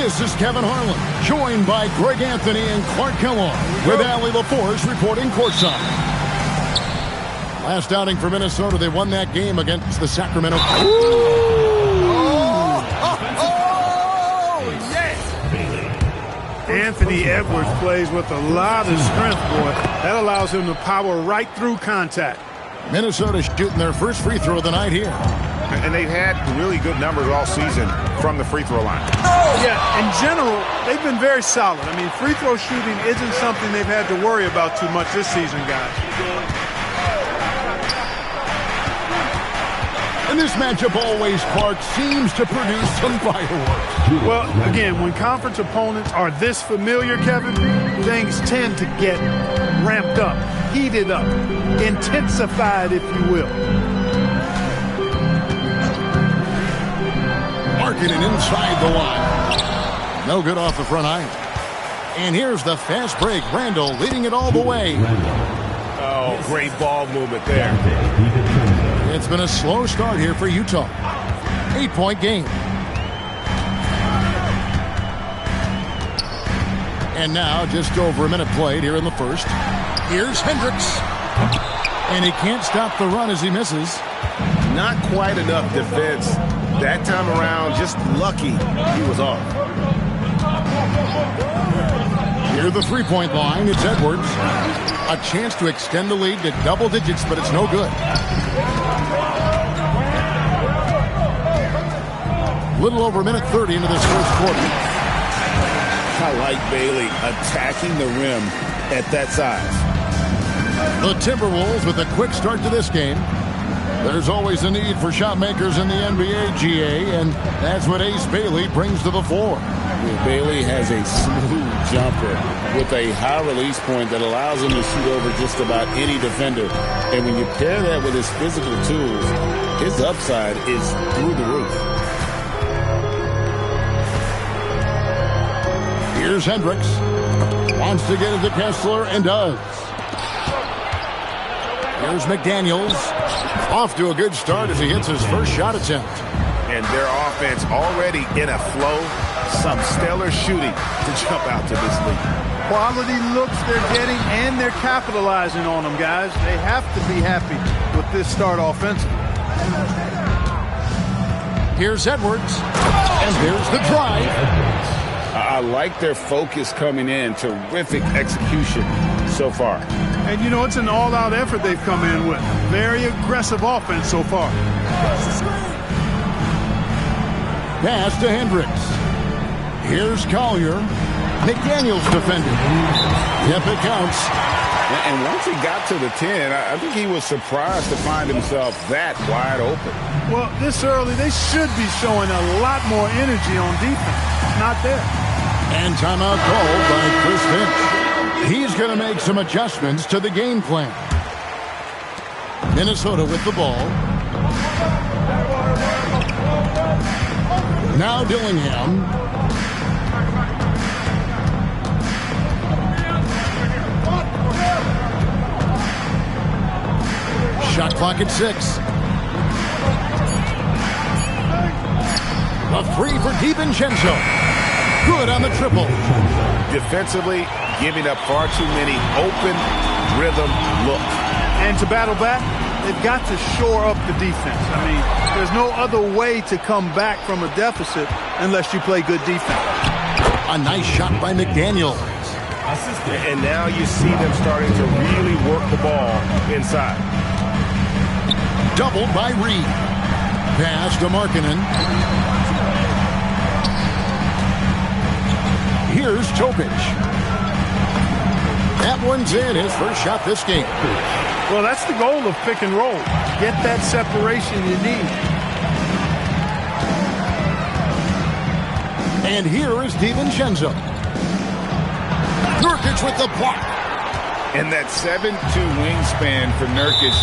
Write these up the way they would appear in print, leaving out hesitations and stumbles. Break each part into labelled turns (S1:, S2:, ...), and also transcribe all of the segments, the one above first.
S1: This is Kevin Harlan, joined by Greg Anthony and Clark Kellogg, with Allie LaForce reporting courtside. Last outing for Minnesota, they won that game against the Sacramento Kings.
S2: Anthony Edwards plays with a lot of strength, boy. That allows him to power right through contact.
S1: Minnesota shooting their first free throw of the night here.
S3: And they've had really good numbers all season from the free throw line.
S2: Yeah, in general, they've been very solid. I mean, free throw shooting isn't something they've had to worry about too much this season, guys.
S1: And this matchup always, Clark, seems to produce some fireworks.
S2: Well, again, when conference opponents are this familiar, Kevin, things tend to get ramped up, heated up, intensified, if you will.
S1: Marketing inside the line. No good off the front iron. And here's the fast break. Randall leading it all the way.
S3: Oh, great ball movement there.
S1: It's been a slow start here for Utah. 8-point game. And now just over a minute played here in the first. Here's Hendricks. And he can't stop the run as he misses.
S3: Not quite enough defense. That time around, just lucky he was off.
S1: Near the three-point line, it's Edwards. A chance to extend the lead to double digits, but it's no good. Little over a minute 30 into this first quarter.
S4: I like Bailey attacking the rim at that size.
S1: The Timberwolves with a quick start to this game. There's always a need for shot makers in the NBA, GA, and that's what Ace Bailey brings to the floor.
S4: Bailey has a smooth jumper with a high release point that allows him to shoot over just about any defender. And when you pair that with his physical tools, his upside is through the roof.
S1: Here's Hendricks. Wants to get it to Kessler and does. Here's McDaniels. Off to a good start as he hits his first shot attempt.
S3: And their offense already in a flow. Some stellar shooting to jump out to this lead.
S2: Quality looks they're getting, and they're capitalizing on them, guys. They have to be happy with this start offensively.
S1: Here's Edwards. And here's the drive.
S4: I like their focus coming in. Terrific execution so far.
S2: And, you know, it's an all-out effort they've come in with. Very aggressive offense so far.
S1: Pass to Hendricks. Here's Collier. McDaniels defended. Yep, it counts.
S4: And once he got to the 10, I think he was surprised to find himself that wide open.
S2: Well, this early, they should be showing a lot more energy on defense. Not there.
S1: And timeout called by Chris Finch. He's going to make some adjustments to the game plan. Minnesota with the ball. Now Dillingham. Shot clock at 6. A three for DiVincenzo. Good on the triple.
S3: Defensively, giving up far too many open rhythm looks.
S2: And to battle back, they've got to shore up the defense. I mean, there's no other way to come back from a deficit unless you play good defense.
S1: A nice shot by McDaniels.
S3: And now you see them starting to really work the ball inside.
S1: Doubled by Reed. Pass to Markkanen. Here's Topic. That one's in, his first shot this game.
S2: Well, that's the goal of pick and roll. Get that separation you need.
S1: And here is DiVincenzo. Nurkic with the block.
S3: And that 7'2" wingspan for Nurkic,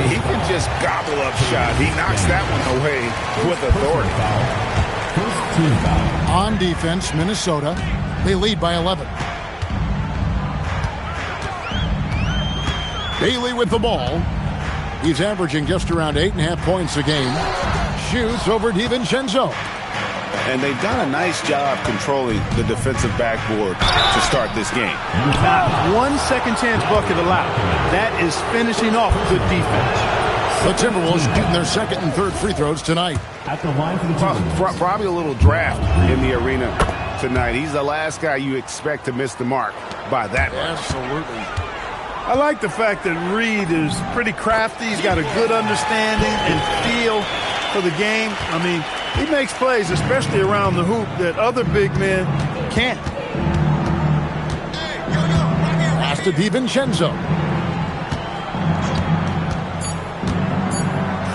S3: he can just gobble up shot. He knocks that one away with authority.
S1: On defense, Minnesota, they lead by 11. Bailey with the ball. He's averaging just around 8.5 points a game. Shoots over DiVincenzo.
S3: And they've done a nice job controlling the defensive backboard to start this game.
S2: Not one second chance bucket allowed. That is finishing off good defense.
S1: The Timberwolves shooting their second and third free throws tonight.
S5: At the line for the
S3: Probably a little draft in the arena tonight. He's the last guy you expect to miss the mark by that much.
S1: Absolutely.
S2: I like the fact that Reed is pretty crafty. He's got a good understanding and feel for the game. I mean, he makes plays, especially around the hoop, that other big men can't.
S1: Pass to DiVincenzo.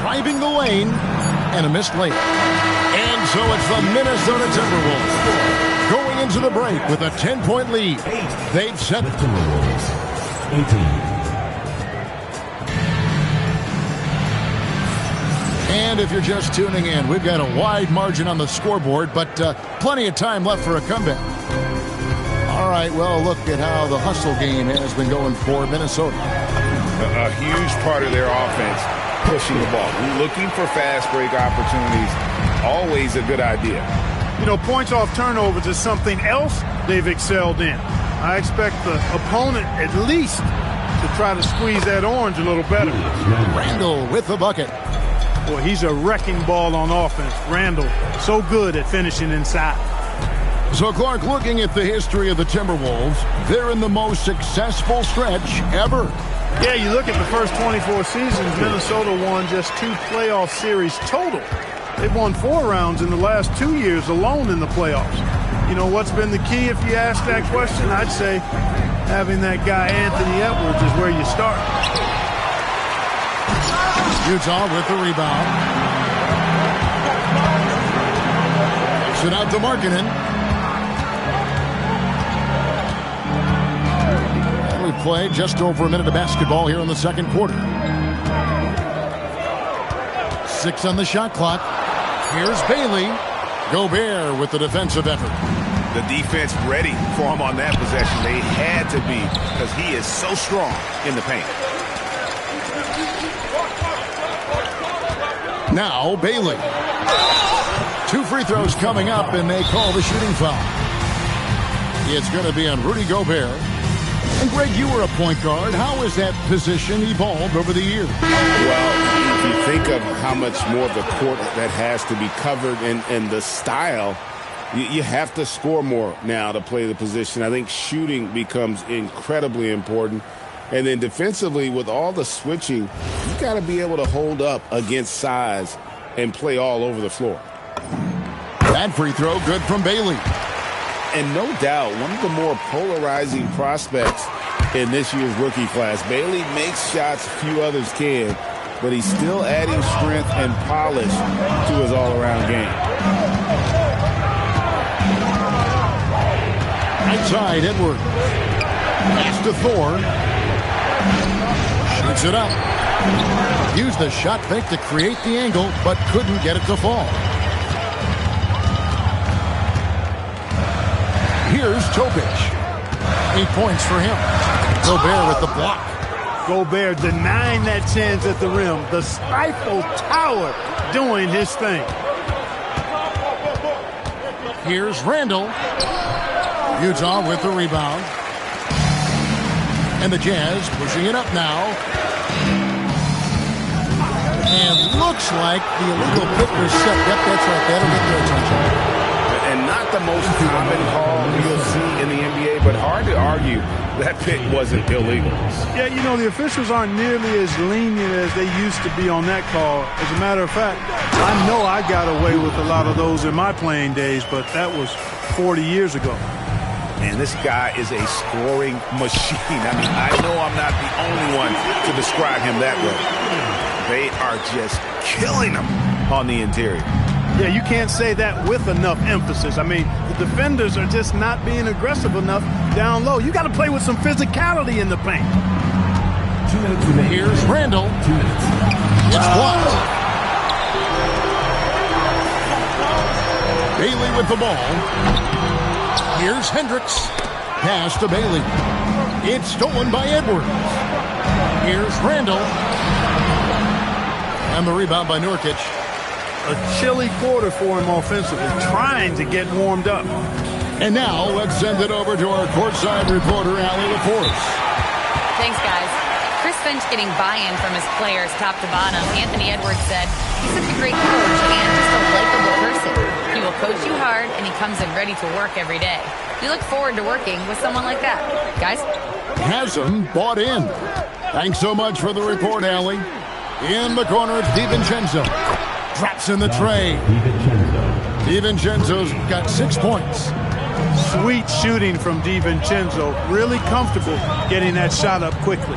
S1: Driving the lane, and a missed layup. And so it's the Minnesota Timberwolves going into the break with a 10-point lead. They've set the
S5: Timberwolves 18.
S1: And if you're just tuning in, we've got a wide margin on the scoreboard, but plenty of time left for a comeback. All right, well, look at how the hustle game has been going for Minnesota.
S3: A huge part of their offense, pushing the ball. Looking for fast break opportunities, always a good idea.
S2: You know, points off turnovers is something else they've excelled in. I expect the opponent at least to try to squeeze that orange a little better.
S1: Randall with the bucket.
S2: Boy, he's a wrecking ball on offense. Randall, so good at finishing inside.
S1: So, Clark, looking at the history of the Timberwolves, they're in the most successful stretch ever.
S2: Yeah, you look at the first 24 seasons, Minnesota won just 2 playoff series total. They've won 4 rounds in the last 2 years alone in the playoffs. You know, what's been the key if you ask that question? I'd say having that guy Anthony Edwards is where you start.
S1: Utah with the rebound. Sit out to Markkanen. And we play just over a minute of basketball here in the second quarter. 6 on the shot clock. Here's Bailey. Gobert with the defensive effort.
S3: The defense ready for him on that possession. They had to be, because he is so strong in the paint.
S1: Now Bailey. 2 free throws coming up, and they call the shooting foul. It's going to be on Rudy Gobert. And Greg, you were a point guard. How has that position evolved over the years?
S4: Well, if you think of how much more of the court that has to be covered and the style, you have to score more now to play the position. I think shooting becomes incredibly important. And then defensively, with all the switching, you got to be able to hold up against size and play all over the floor.
S1: That free throw good from Bailey.
S4: And no doubt, one of the more polarizing prospects in this year's rookie class. Bailey makes shots few others can, but he's still adding strength and polish to his all-around game.
S1: Outside, Edwards. Pass to Thor. Shoots it up. Used the shot fake to create the angle, but couldn't get it to fall. Here's Topic. 8 points for him. Gobert with the block.
S2: Gobert denying that chance at the rim. The Stifle Tower doing his thing.
S1: Here's Randall. Utah with the rebound. And the Jazz pushing it up now. And looks like the illegal pick was set. Yep, that's right. That'll get their attention.
S3: And not the most common call you'll see in the NBA, but hard to argue that pick wasn't illegal.
S2: Yeah, you know, the officials aren't nearly as lenient as they used to be on that call. As a matter of fact, I know I got away with a lot of those in my playing days, but that was 40 years ago.
S3: And this guy is a scoring machine. I mean, I know I'm not the only one to describe him that way. They are just killing him on the interior.
S2: Yeah, you can't say that with enough emphasis. I mean, the defenders are just not being aggressive enough down low. You got to play with some physicality in the paint.
S5: 2 minutes remaining.
S1: Here's Randall.
S5: 2 minutes.
S1: It's blocked. Bailey with the ball. Here's Hendricks. Pass to Bailey. It's stolen by Edwards. Here's Randall. And the rebound by Nurkic.
S2: a chilly quarter for him offensively, trying to get warmed up.
S1: And now let's send it over to our courtside reporter, Allie LaForce.
S6: Thanks, guys. Chris Finch getting buy-in from his players top to bottom. Anthony Edwards said he's such a great coach and just a likable person. He will coach you hard, and he comes in ready to work every day. We look forward to working with someone like that. Guys?
S1: Hasn't bought in. Thanks so much for the report, Allie. In the corner, it's DiVincenzo. Drops in the tray. DiVincenzo's got 6 points.
S2: Sweet shooting from DiVincenzo. Really comfortable getting that shot up quickly.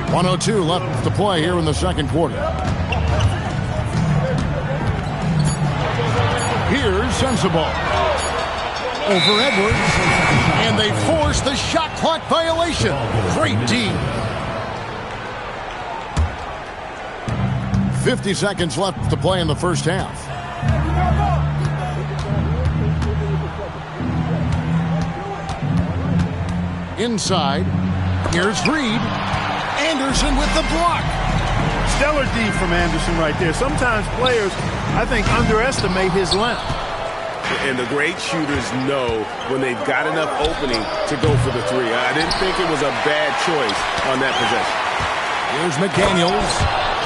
S1: .102 left to play here in the second quarter. Here's Sensible. Over Edwards. And they force the shot clock violation. Great D. 50 seconds left to play in the first half. Inside. Here's Reed. Anderson with the block.
S2: Stellar D from Anderson right there. Sometimes players, I think, underestimate his length.
S4: And the great shooters know when they've got enough opening to go for the three. I didn't think it was a bad choice on that possession.
S1: Here's McDaniels.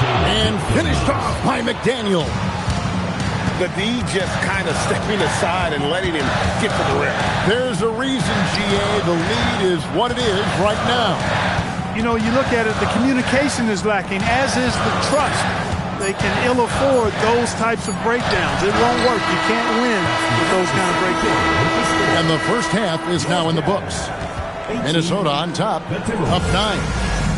S1: And finished off by McDaniel.
S4: The D just kind of stepping aside and letting him get to the rim.
S1: There's a reason, GA. The lead is what it is right now.
S2: You know, you look at it, the communication is lacking, as is the trust. They can ill afford those types of breakdowns. It won't work. You can't win with those kind of breakdowns.
S1: And the first half is now in the books. Minnesota on top, up 9.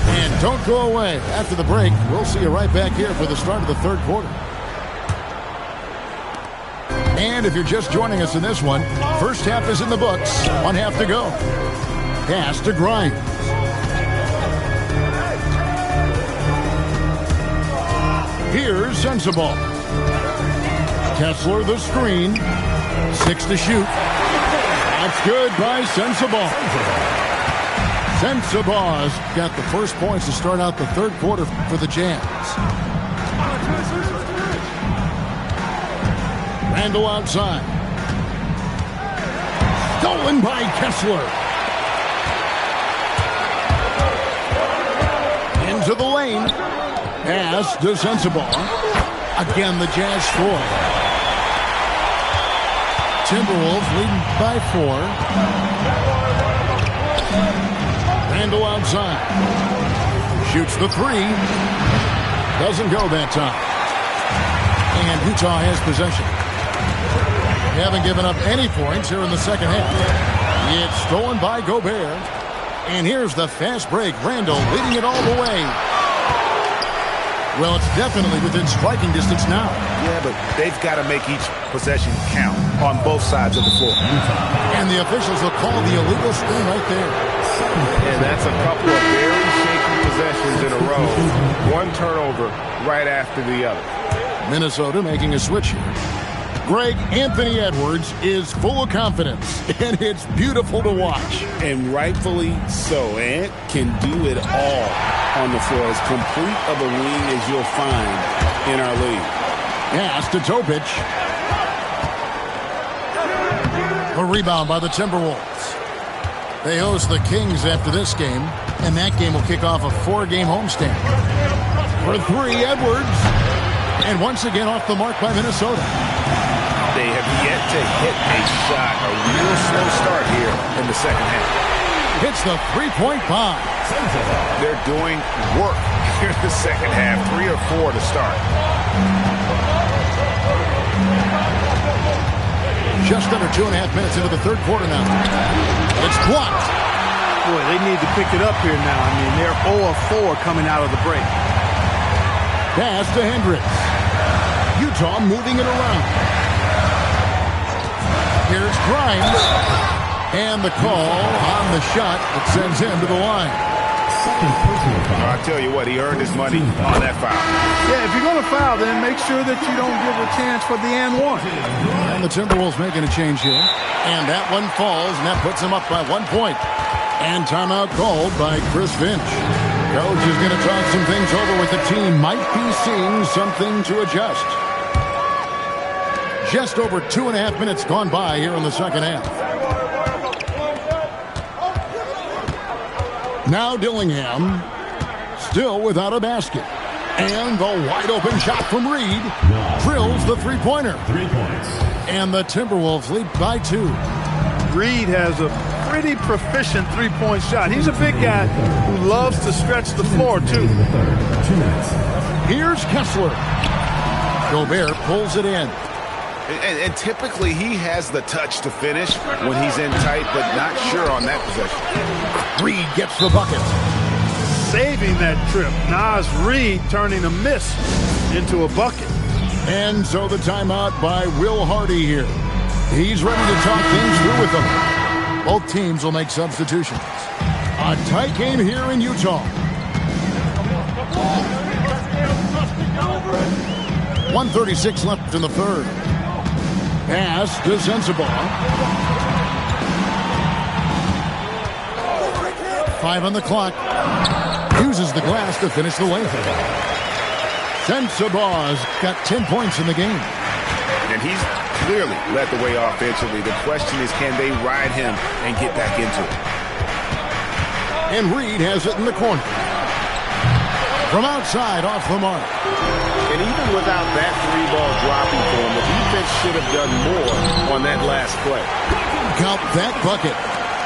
S1: And don't go away. After the break, we'll see you right back here for the start of the third quarter. And if you're just joining us in this one, first half is in the books. 1 half to go. Pass to Grimes. Here's Sensible. Kessler the screen. 6 to shoot. That's good by Sensible. Sensabaugh got the first points to start out the third quarter for the Jazz. Randall outside. Stolen by Kessler. Into the lane. Pass to Sensabaugh. Again, the Jazz score. Timberwolves leading by 4. Randall outside. Shoots the 3. Doesn't go that time. And Utah has possession. They haven't given up any points here in the second half. It's stolen by Gobert. And here's the fast break. Randall leading it all the way. Well, it's definitely within striking distance now.
S3: Yeah, but they've got to make each possession count on both sides of the floor.
S1: And the officials will call the illegal screen right there.
S7: And that's a couple of very shaky possessions in a row. One turnover right after the other.
S1: Minnesota making a switch here. Greg, Anthony Edwards is full of confidence, and it's beautiful to watch.
S4: And rightfully so. Ant can do it all on the floor. As complete of a wing as you'll find in our league.
S1: Pass to Topic. A rebound by the Timberwolves. They host the Kings after this game, and that game will kick off a 4-game homestand. For 3, Edwards. And once again off the mark by Minnesota.
S3: They have yet to hit a shot, a real slow start here in the second half.
S1: Hits the 3-point bomb.
S3: They're doing work here in the second half, 3 or 4 to start.
S1: Just under 2.5 minutes into the third quarter now. It's blocked.
S2: Boy, they need to pick it up here now. I mean, they're 0 of 4 coming out of the break.
S1: Pass to Hendricks. Utah moving it around. Here's Grimes. And the call on the shot that sends him to the line.
S3: I'll tell you what, he earned his money on that foul.
S2: Yeah, if you're going to foul, then make sure that you don't give a chance for the and one.
S1: And the Timberwolves making a change here. And that one falls, and that puts them up by 1 point. And timeout called by Chris Finch. Coach is going to talk some things over with the team. Might be seeing something to adjust. Just over 2.5 minutes gone by here in the second half. Now Dillingham, still without a basket. And the wide open shot from Reed drills the three-pointer.
S5: 3 points.
S1: And the Timberwolves lead by 2.
S2: Reed has a pretty proficient three-point shot. He's a big guy who loves to stretch the floor, too.
S5: In the third. 2 minutes.
S1: Here's Kessler. Gobert pulls it in.
S3: And typically he has the touch to finish when he's in tight, but not sure on that possession.
S1: Reed gets the bucket.
S2: Saving that trip. Nas Reed turning a miss into a bucket.
S1: And so the timeout by Will Hardy here. He's ready to talk things through with them. Both teams will make substitutions. A tight game here in Utah. 1:36 left in the third. Pass to Sensabaugh. 5 on the clock. Uses the glass to finish the layup. Sensabaugh's got 10 points in the game.
S3: And he's clearly led the way offensively. The question is, can they ride him and get back into it?
S1: And Reed has it in the corner. From outside, off the mark.
S7: And even without that three-ball dropping for him, the defense should have done more on that last play.
S1: Count that bucket.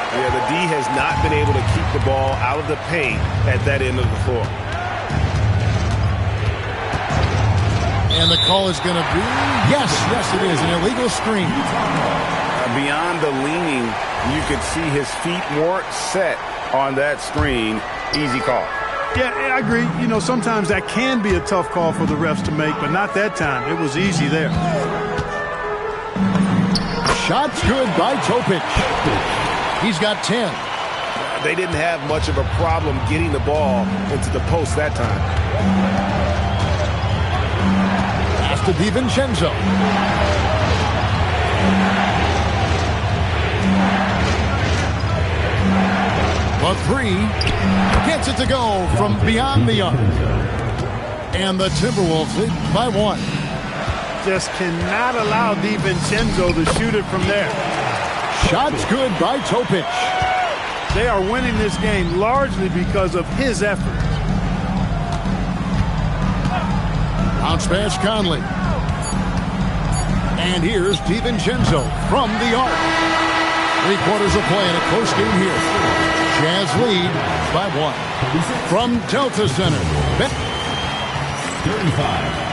S3: Yeah, the D has not been able to keep the ball out of the paint at that end of the floor.
S1: And the call is going to be, yes, it is, an illegal screen.
S3: Beyond the leaning, you could see his feet more set on that screen. Easy call.
S2: Yeah, I agree. You know, sometimes that can be a tough call for the refs to make, but not that time. It was easy there.
S1: Shot's good by Topic. He's got 10.
S3: They didn't have much of a problem getting the ball into the post that time.
S1: Pass to DiVincenzo. A three. Gets it to go from beyond the arc. And the Timberwolves lead by 1.
S2: Just cannot allow DiVincenzo to shoot it from there.
S1: Shot's good by Topic.
S2: They are winning this game largely because of his effort.
S1: Bounce pass Conley. And here's DiVincenzo from the arc. 3/4 of play in a close game here. Jazz lead by 1. From Delta Center.
S5: 35.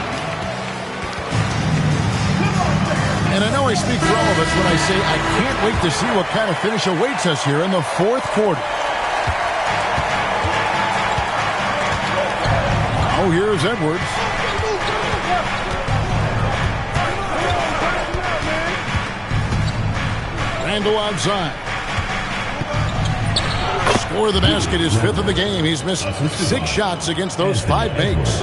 S1: And I know I speak for all of us when I say I can't wait to see what kind of finish awaits us here in the fourth quarter. Now here's Edwards. Randall outside. Score of the basket is 5th of the game. He's missed 6 shots against those 5 makes.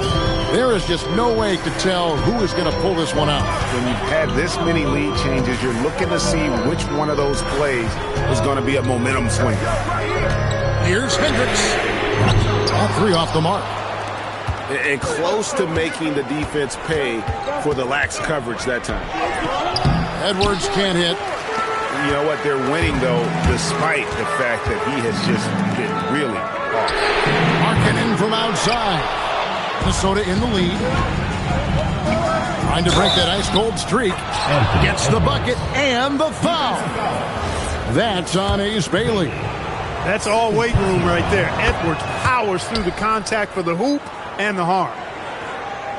S1: There is just no way to tell who is going to pull this one out.
S3: When you've had this many lead changes, you're looking to see which one of those plays is going to be a momentum swing.
S1: Here's Hendricks. All 3 off the mark.
S3: And close to making the defense pay for the lax coverage that time.
S1: Edwards can't hit.
S3: You know what? They're winning, though, despite the fact that he has just been really off.
S1: Markkanen from outside. Minnesota in the lead. Trying to break that ice-cold streak. Gets the bucket and the foul. That's on Ace Bailey.
S2: That's all weight room right there. Edwards powers through the contact for the hoop and the harm.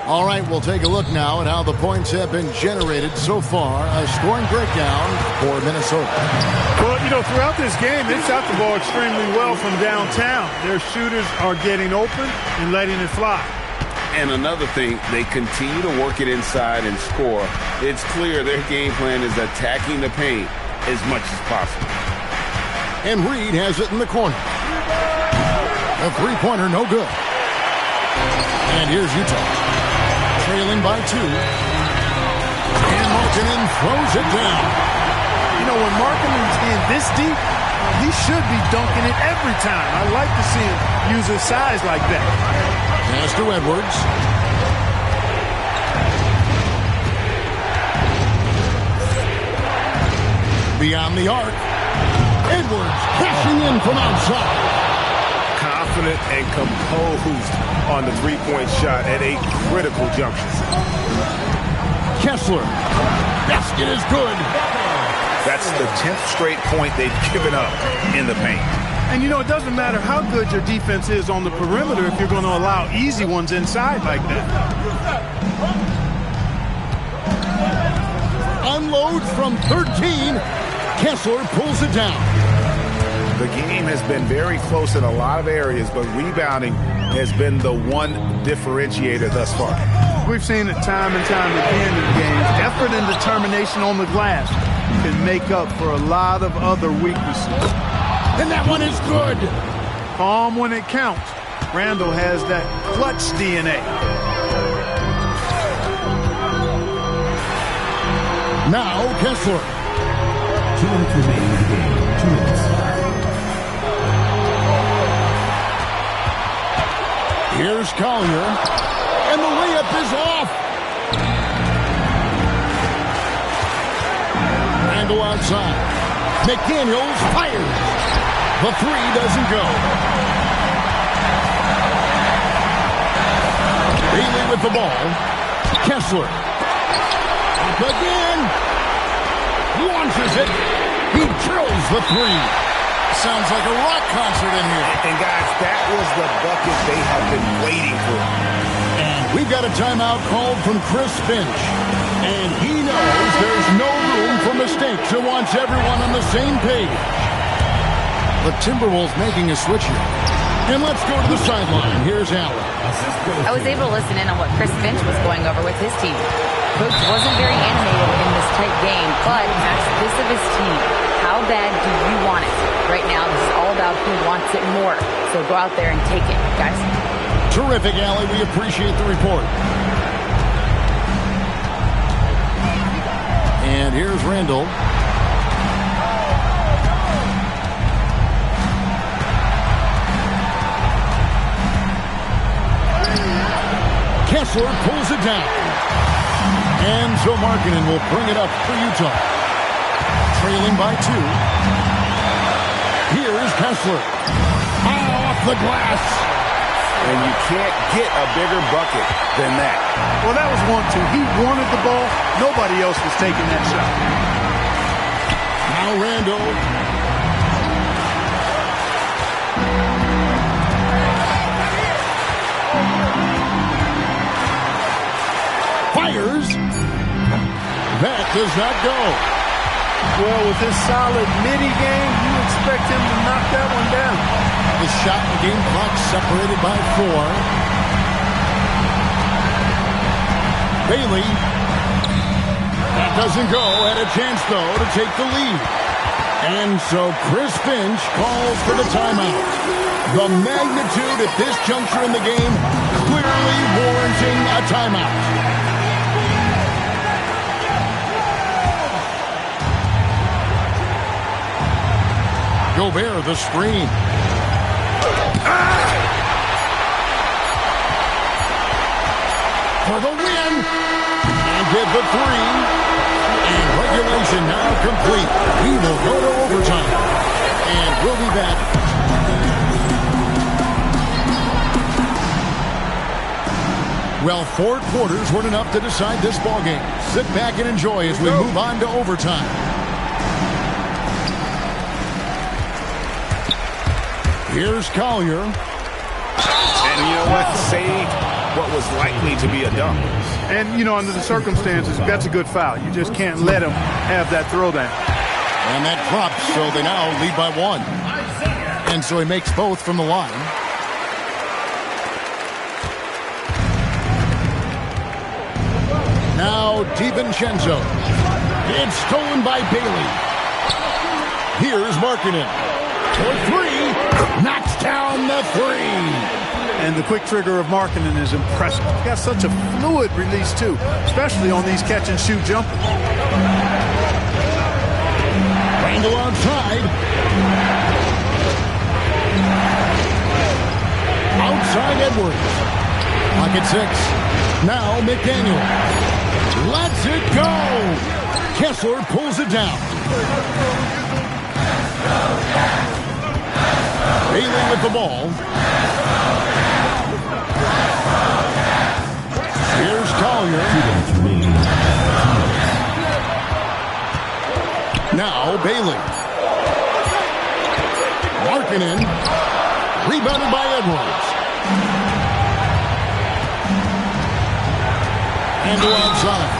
S1: All right, we'll take a look now at how the points have been generated so far. A scoring breakdown for Minnesota.
S2: Well, you know, throughout this game, they shot the ball extremely well from downtown. Their shooters are getting open and letting it fly.
S7: And another thing, they continue to work it inside and score. It's clear their game plan is attacking the paint as much as possible.
S1: And Reed has it in the corner. A three-pointer, no good. And here's Utah. Trailing by 2. And Markkanen throws it down.
S2: You know, when Markkanen's in this deep, he should be dunking it every time. I like to see him use his size like that.
S1: Pass to Edwards. Beyond the arc. Edwards cashing in from outside.
S3: Confident and composed on the three-point shot at a critical juncture.
S1: Kessler. Basket is good.
S3: That's the 10th straight point they've given up in the paint.
S2: And, you know, it doesn't matter how good your defense is on the perimeter if you're going to allow easy ones inside like that.
S1: Unloads from 13. Kessler pulls it down.
S3: The game has been very close in a lot of areas, but rebounding has been the one differentiator thus far.
S2: We've seen it time and time again in games. Effort and determination on the glass can make up for a lot of other weaknesses.
S1: And that one is good.
S2: Calm when it counts. Randall has that clutch DNA.
S1: Now Kessler.
S5: 2 minutes remaining in the game. 2 minutes.
S1: Here's Collier. And the layup is off. Randall outside. McDaniels fires. The three doesn't go. Bailey with the ball. Kessler. Up again. Launches it. He drills the three. Sounds like a rock concert in here.
S3: And guys, that was the bucket they have been waiting for.
S1: And we've got a timeout called from Chris Finch. And he knows there's no room for mistakes and wants everyone on the same page. The Timberwolves making a switch here. And let's go to the sideline. Here's Allen.
S6: I was able to listen in on what Chris Finch was going over with his team. Coach wasn't very animated in this tight game, but asked this of his team. How bad do you want it? Right now, this is all about who wants it more. So go out there and take it, guys.
S1: Terrific, Allie. We appreciate the report. And here's Randall. Kessler pulls it down. And so Markkanen will bring it up for Utah. Trailing by 2. Here's Kessler. Off the glass.
S3: And you can't get a bigger bucket than that.
S2: Well, that was 1-2. He wanted the ball. Nobody else was taking that shot.
S1: Now Randall. Fires. That does not go.
S2: Well, with his solid midi game, you expect him to knock that one down.
S1: The shot and game clock separated by 4. Bailey. That doesn't go. Had a chance, though, to take the lead. And so Chris Finch calls for the timeout. The magnitude at this juncture in the game clearly warranting a timeout. Gobert, the screen. For the win. And get the 3. And regulation now complete. We will go to overtime. And we'll be back. Well, 4 quarters weren't enough to decide this ballgame. Sit back and enjoy as we move on to overtime. Here's Collier.
S3: And you know what? Saved what was likely to be a dunk.
S2: And, you know, under the circumstances, that's a good foul. You just can't let him have that throwdown.
S1: And that drops, so they now lead by 1. And so he makes both from the line. Now DiVincenzo. It's stolen by Bailey. Here's Markkanen. For 3. Knocks down the 3.
S2: And the quick trigger of Markkanen is impressive. He's got such a fluid release, too, especially on these catch-and-shoot jumpers.
S1: Handle outside. Outside Edwards. Pocket 6. Now McDaniel. Lets it go. Kessler pulls it down. Bailey with the ball. Here's Collier. Now Bailey. Markkanen. Rebounded by Edwards. Handle outside.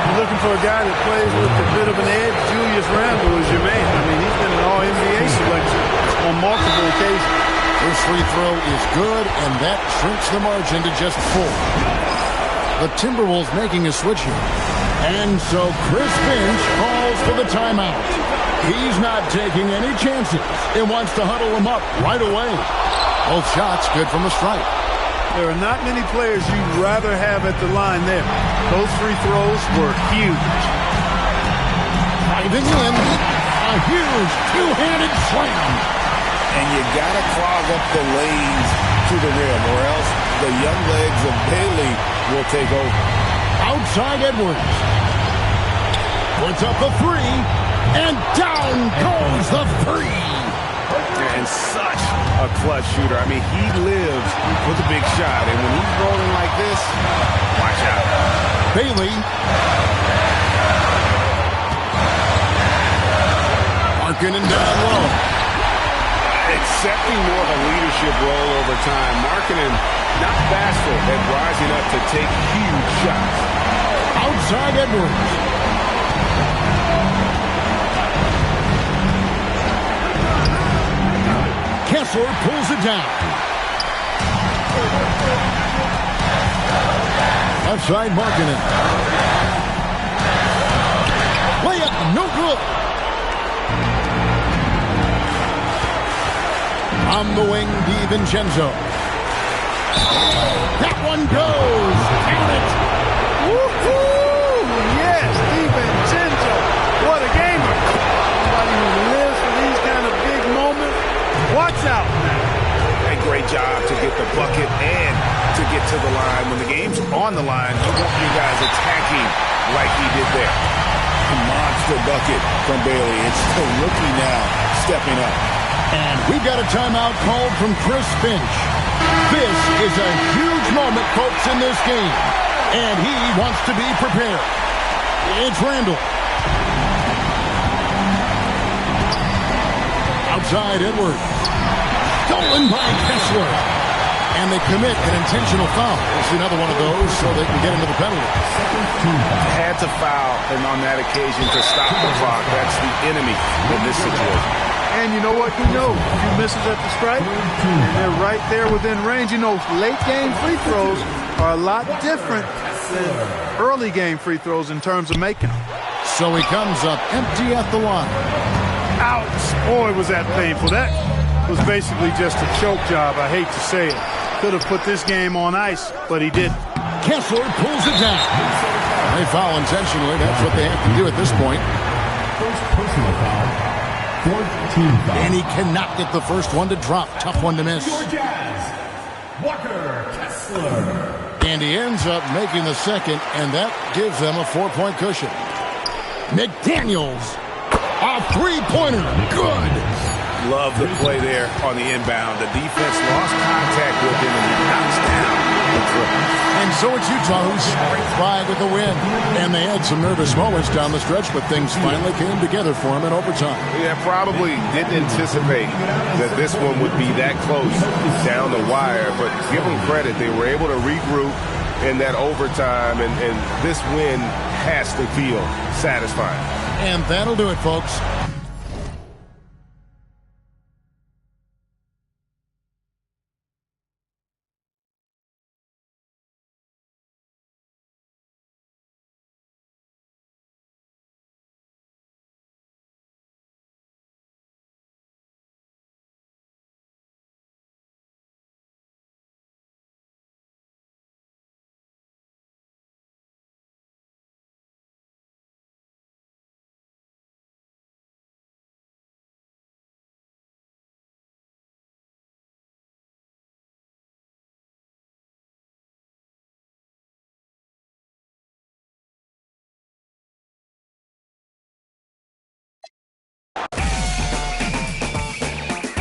S2: You're looking for a guy that plays with a bit of an edge. Julius Randle is your man. I mean, he's been an All-NBA selection on multiple occasions.
S1: First free throw is good, and that shrinks the margin to just 4. The Timberwolves making a switch here. And so Chris Finch calls for the timeout. He's not taking any chances and wants to huddle him up right away. Both shots good from the stripe.
S2: There are not many players you'd rather have at the line there. Those free throws were huge.
S1: Driving in, a huge two-handed slam.
S4: And you got to clog up the lanes to the rim, or else the young legs of Bailey will take over.
S1: Outside Edwards. Puts up the 3, and down goes the 3.
S3: And such a clutch shooter. I mean, he lives with a big shot. And when he's rolling like this, watch out.
S1: Bailey. Markkanen down low.
S3: Accepting more of a leadership role over time. Markkanen not bashful at rising up to take huge shots.
S1: Outside Edwards. Kessler pulls it down. Left side Markkanen. Layup, no good. On the wing, DiVincenzo. That one goes. Count it.
S2: Woo-hoo! Yes, DiVincenzo. What a gamer. Somebody who lives for these kind of big moments. Watch out now.
S3: A great job to get the bucket and to get to the line. When the game's on the line, you want your guys attacking like he did there.
S4: A monster bucket from Bailey. It's the rookie now stepping up.
S1: And we've got a timeout called from Chris Finch. This is a huge moment, folks, in this game. And he wants to be prepared. It's Randle. Outside Edwards. Stolen by Kessler. And they commit an intentional foul. We'll see another one of those so they can get into the penalty.
S3: Had to foul, and on that occasion to stop the clock. That's the enemy in this situation.
S2: And you know what? He knows. A few misses at the stripe, and they're right there within range. You know, late game free throws are a lot different than early game free throws in terms of making them.
S1: So he comes up empty at the line.
S2: Ouch. Boy, was that painful. That was basically just a choke job. I hate to say it. Could have put this game on ice, but he didn't.
S1: Kessler pulls it down. They foul intentionally. That's what they have to do at this point.
S5: First personal foul. 14 foul.
S1: And he cannot get the first one to drop. Tough one to miss.
S5: Walker Kessler.
S1: And he ends up making the second, and that gives them a 4-point cushion. McDaniels, a three-pointer, good.
S3: Love the play there on the inbound. The defense lost contact with him, and he knocks down the triple.
S1: And so it's Utah who's pride with the win. And they had some nervous moments down the stretch, but things finally came together for them in overtime.
S3: Yeah, probably didn't anticipate that this one would be that close down the wire, but give them credit. They were able to regroup in that overtime, and this win has to feel satisfying.
S1: And that'll do it, folks.